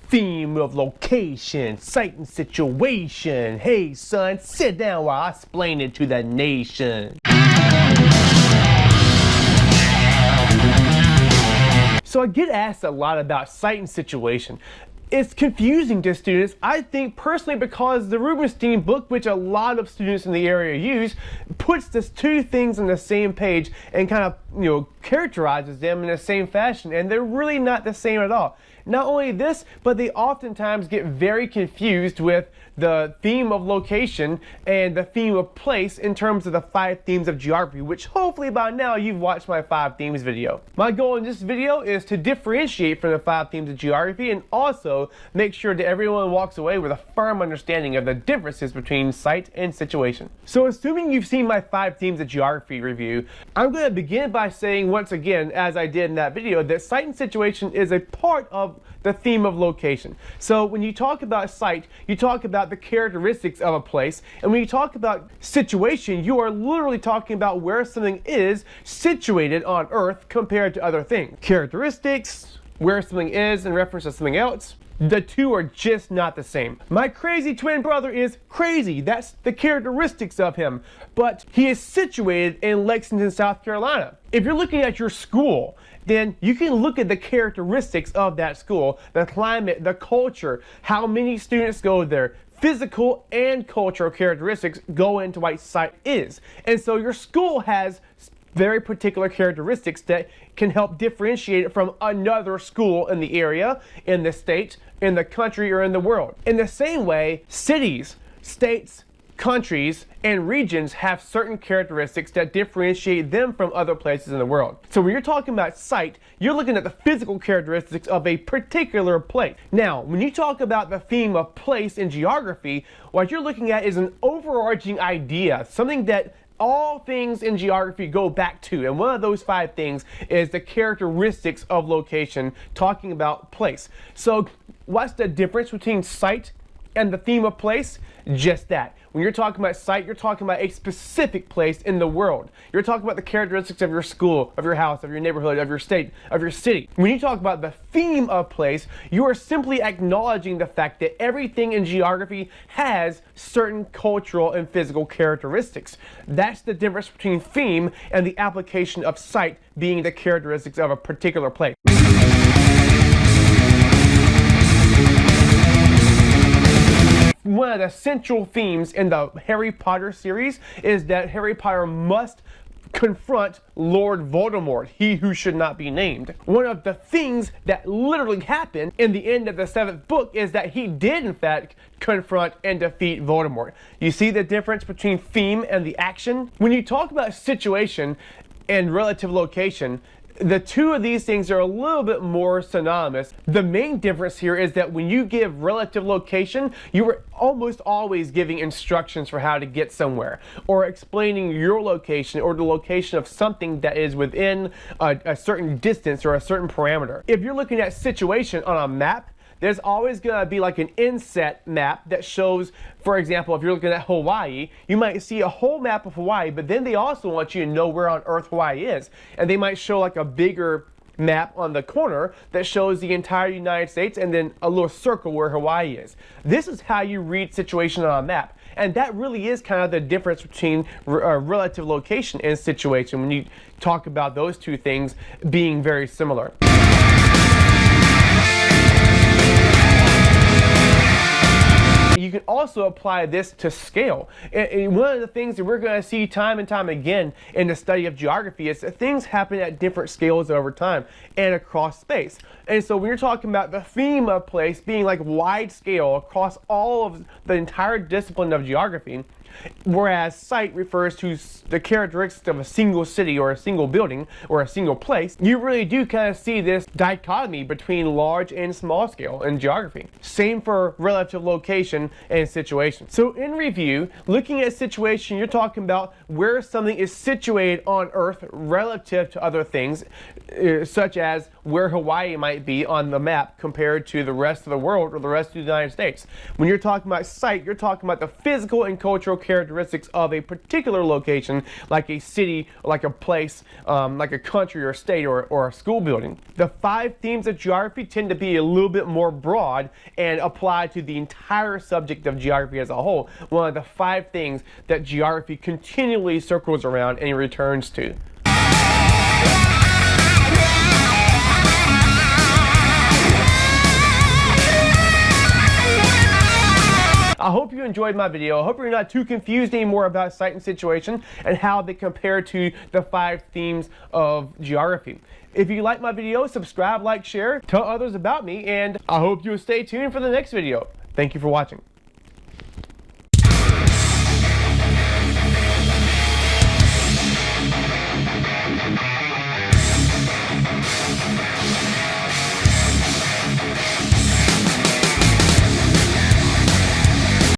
theme of location, site, and situation. Hey son, sit down while I explain it to the nation. So I get asked a lot about site and situation. It's confusing to students, I think personally, because the Rubenstein book, which a lot of students in the area use, puts these two things on the same page and kind of, characterizes them in the same fashion, and they're really not the same at all. Not only this, but they oftentimes get very confused with the theme of location and the theme of place in terms of the 5 themes of geography, which hopefully by now you've watched my 5 themes video. My goal in this video is to differentiate from the 5 themes of geography and also make sure that everyone walks away with a firm understanding of the differences between site and situation. So assuming you've seen my 5 themes of geography review, I'm going to begin by saying once again, as I did in that video, that site and situation is a part of the theme of location. So when you talk about site, you talk about the characteristics of a place, and when you talk about situation, you are literally talking about where something is situated on Earth compared to other things. Characteristics, where something is in reference to something else, the two are just not the same. My crazy twin brother is crazy. That's the characteristics of him. But he is situated in Lexington, South Carolina. If you're looking at your school, then you can look at the characteristics of that school, the climate, the culture, how many students go there. Physical and cultural characteristics go into what site is. And so your school has very particular characteristics that can help differentiate it from another school in the area, in the state, in the country, or in the world. In the same way, cities, states, countries, and regions have certain characteristics that differentiate them from other places in the world. So when you're talking about site, you're looking at the physical characteristics of a particular place. Now, when you talk about the theme of place in geography, what you're looking at is an overarching idea, something that all things in geography go back to, and one of those 5 things is the characteristics of location, talking about place. So what's the difference between site and the theme of place? Just that. When you're talking about site, you're talking about a specific place in the world. You're talking about the characteristics of your school, of your house, of your neighborhood, of your state, of your city. When you talk about the theme of place, you are simply acknowledging the fact that everything in geography has certain cultural and physical characteristics. That's the difference between theme and the application of site being the characteristics of a particular place. One of the central themes in the Harry Potter series is that Harry Potter must confront Lord Voldemort, he who should not be named. One of the things that literally happened in the end of the 7th book is that he did in fact confront and defeat Voldemort. You see the difference between theme and the action? When you talk about situation and relative location, the two of these things are a little bit more synonymous. The main difference here is that when you give relative location, you are almost always giving instructions for how to get somewhere, or explaining your location or the location of something that is within a certain distance or a certain parameter. If you're looking at situation on a map, there's always going to be like an inset map that shows, for example, if you're looking at Hawaii, you might see a whole map of Hawaii, but then they also want you to know where on Earth Hawaii is. And they might show like a bigger map on the corner that shows the entire United States and then a little circle where Hawaii is. This is how you read situation on a map. And that really is kind of the difference between relative location and situation when you talk about those two things being very similar. You can also apply this to scale. And one of the things that we're going to see time and time again in the study of geography is that things happen at different scales over time and across space. And so when you're talking about the theme of place being like wide scale across all of the entire discipline of geography, whereas site refers to the characteristics of a single city or a single building or a single place, you really do kind of see this dichotomy between large and small scale in geography. Same for relative location and situation. So in review, looking at situation, you're talking about where something is situated on Earth relative to other things, such as where Hawaii might be on the map compared to the rest of the world or the rest of the United States. When you're talking about site, you're talking about the physical and cultural characteristics of a particular location, like a city, like a place, like a country or state or a school building. The 5 themes of geography tend to be a little bit more broad and apply to the entire subject of geography as a whole. One of the 5 things that geography continually circles around and returns to. I hope you enjoyed my video. I hope you're not too confused anymore about site and situation and how they compare to the 5 themes of geography. If you like my video, subscribe, like, share, tell others about me, and I hope you'll stay tuned for the next video. Thank you for watching.